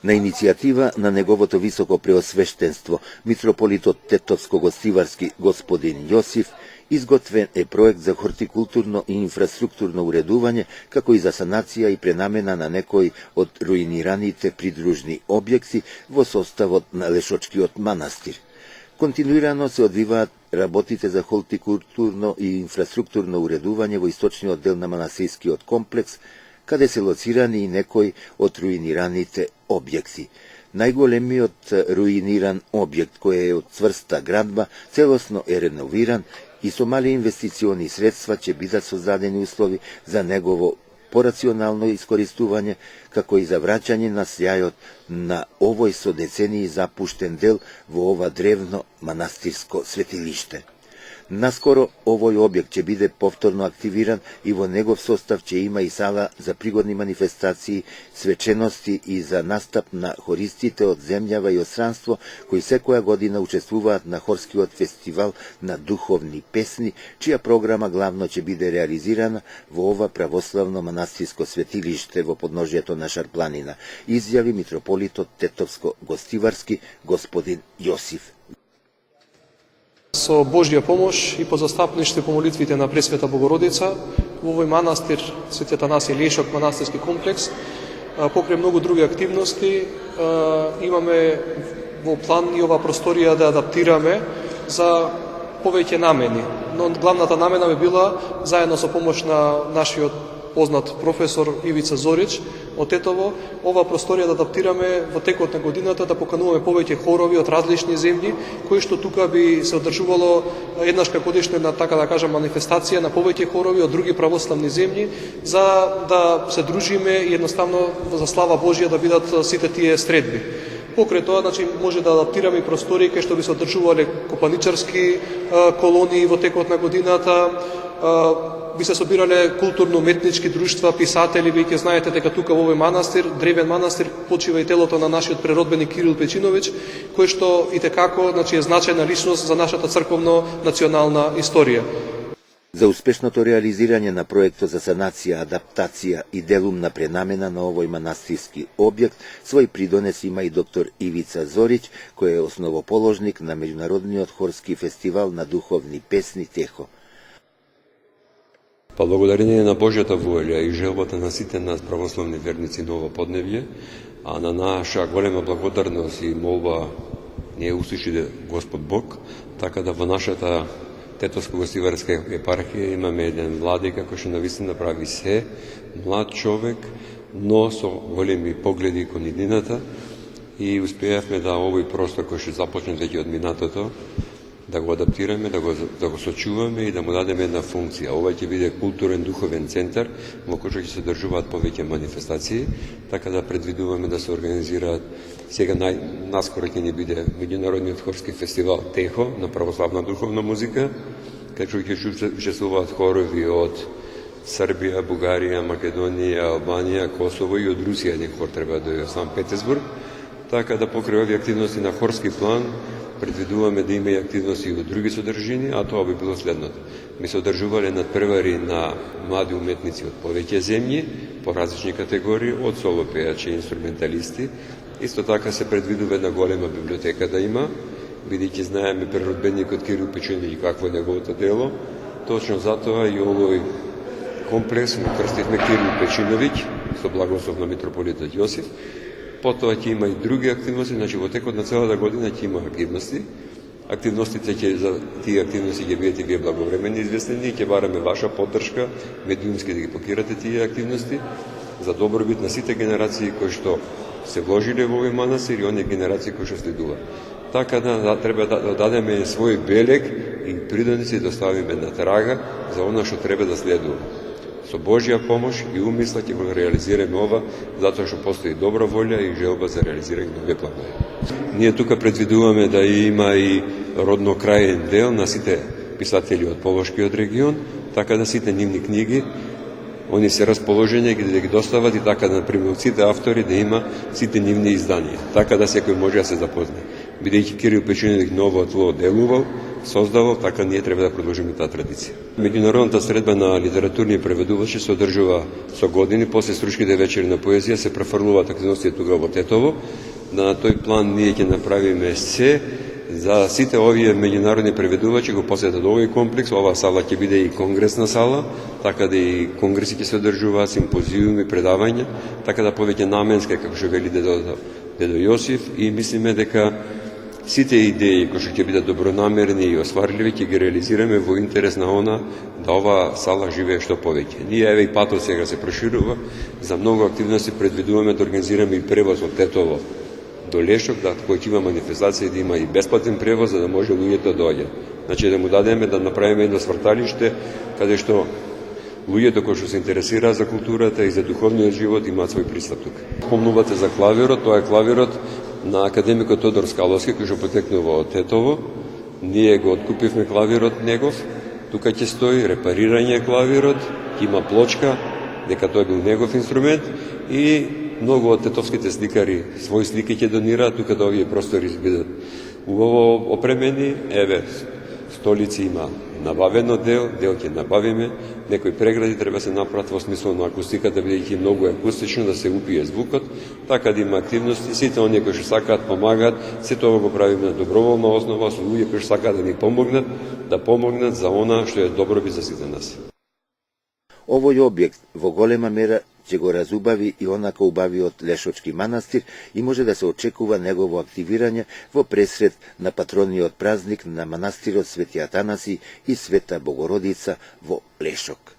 На иницијатива на неговото високо преосвештенство, митрополитот Тетовско-Гостиварски господин Јосиф, изготвен е проект за хортикултурно и инфраструктурно уредување, како и за санација и пренамена на некои од руинираните придружни објекти во составот на Лешочкиот манастир. Континуирано се одвиваат работите за хортикултурно и инфраструктурно уредување во источниот дел на манастирскиот комплекс, каде се лоцирани и некои од руинираните објекти. Најголемиот руиниран објект, кој е од цврста градба, целосно е реновиран и со мали инвестициони средства ќе бидат создадени услови за негово порационално искористување, како и за враќање на сјајот на овој со децении запуштен дел во ова древно манастирско светилиште. Наскоро овој објект ќе биде повторно активиран и во негов состав ќе има и сала за пригодни манифестации, свечености и за настап на хористите од земјава и од странство, кои секоја година учествуваат на хорскиот фестивал на духовни песни, чија програма главно ќе биде реализирана во ова православно манастирско светилиште во подножјето на Шарпланина, изјави митрополитот Тетовско-Гостиварски господин Јосиф. Со Божја помош и по застапништво по молитвите на Пресвета Богородица, во овој манастир, Свети Атанасиј Лешок манастирски комплекс, покрај многу други активности, имаме во план и ова просторија да адаптираме за повеќе намени. Но главната намена би била, заедно со помош на нашиот познат професор Ивица Зорич од Тетово, ова просторија да адаптираме во текот на годината, да покануваме повеќе хорови од различни земји, кои што тука би се одржувало еднаш годишно на, така да кажам, манифестација на повеќе хорови од други православни земји, за да се дружиме и едноставно за слава Божја да бидат сите тие средби. Покрај тоа, значи, може да адаптираме и простори кај што би се одржувале копаничарски колонии во текот на годината, би се собирале културно-уметнички друштва, писатели, веќе знаете дека тука во овој манастир, древен манастир, почива и телото на нашиот преродбеник Кирил Печиновиќ, кој што и текако, значи, е значајна личност за нашата црковно-национална историја. За успешното реализирање на проектот за санација, адаптација и делумна пренамена на овој манастирски објект, свој придонес има и доктор Ивица Зорич, кој е основоположник на меѓународниот хорски фестивал на духовни песни Техо. Па благодарение на Божјата волја и желбата на сите нас православни верници на ова подневје, а на наша голема благодарност и молба не услуши Господ Бог, така да во нашата Тетовско-Гостиварска епархија имаме еден владика кој што навистина прави се, млад човек, но со големи погледи кон иднината, и успеавме да овој простор кој што започне веќе од минатото, да го адаптираме, да го сочуваме и да му дадеме една функција. Ова ќе биде културен духовен центар во кој што ќе се одржуваат повеќе манифестации, така да предвидуваме да се организираат. Сега наскоро ќе ни биде меѓународниот хорски фестивал Техо на православна духовна музика, кај што ќе учествуваат хорови од Србија, Бугарија, Македонија, Албанија, Косово и од Русија еден хор треба да дојде Санкт Петербург. Така да покрај овие активности на хорски план предвидуваме да има и активности од други содржини, а тоа би било следното. Ми се одржувале надпревари на млади уметници од повеќе земји, по различни категории, од соло пејачи, инструменталисти. Исто така се предвидува една голема библиотека да има, бидејќи знаеме преродбеникот Кирил Печиновиќ какво е неговото дело. Точно затоа и овој комплекс му крстивме Кирил Печиновиќ, со благослов на митрополитот Јосиф. Потоа ќе има и други активности, значи во текот на целата година ќе има активности. Активностите за тие активности ќе бидат и вие благовремени известени и ќе бараме ваша поддршка, медиумски да ги покирате тие активности за добробит на сите генерации кои што се вложиле во овој манастир и оние генерации кои што следуваат. Така да треба да дадеме свој белег и придонеси да ставиме на трага за она што треба да следува. Со Божја помош и умисла ќе го реализираме ова, затоа што постои добра волја и желба за реализирање на овие планови. Ние тука предвидуваме да има и роднокрајен дел на сите писатели од Полошкиот регион, така да сите нивни книги, они се расположени да ги достават и така да, например, сите автори да има сите нивни изданија, така да секој може да се запозна. Бидејќи Кирил Печиновиќ ново тло делувал, создавал, така ние треба да продолжиме таа традиција. Меѓународната средба на литературни преведувачи се одржува со години, после стручките вечери на поезија се префрлуваат активности тука во Тетово. На тој план ние ќе направиме се за сите овие меѓународни преведувачи го посетат овој комплекс. Оваа сала ќе биде и конгресна сала, така да и конгреси ќе се одржуваат, симпозиуми, предавања, така да повеќе наменска, како што вели дедо Јосиф, и мислиме дека сите идеи кои што ќе бидат добронамерни и осварливи ќе ги реализираме во интерес на она да оваа сала живее што повеќе. Ние еве и патот сега се проширува, за многу активности предвидуваме да организираме и превоз од Тетово до Лешок, да кој ќе има манифестација да има и бесплатен превоз за да може луѓето да доаѓат. Значи да му дадеме да направиме едно сврталиште каде што луѓето кои што се интересираат за културата и за духовниот живот имаат свој пристап тука. Спомнувате за клавирот, тоа е клавирот на академикот Тодор Скаловски кој што потекнува од Тетово. Ние го откупивме клавирот негов. Тука ќе стои репарирање клавирот, ќе има плочка, дека тој бил негов инструмент и многу од тетовските сликари своји слики ќе донираат тука да овие простори бидат убаво опремени. Еве, столици има набавено дел ќе набавиме, некои прегради треба се направат во смисло на акустиката, бидејќи многу акустично да се упие звукот, така да има активности, сите оние кои што сакаат помагаат, се тоа го правиме на доброволна основа, со луѓе кои што сакаат да ни помогнат, да помогнат за она што е добробит за сите нас. Овој објект во голема мера ќе го разубави и онака убавиот Лешочки манастир и може да се очекува негово активирање во пресред на патрониот празник на манастирот Свети Атанаси и Света Богородица во Лешок.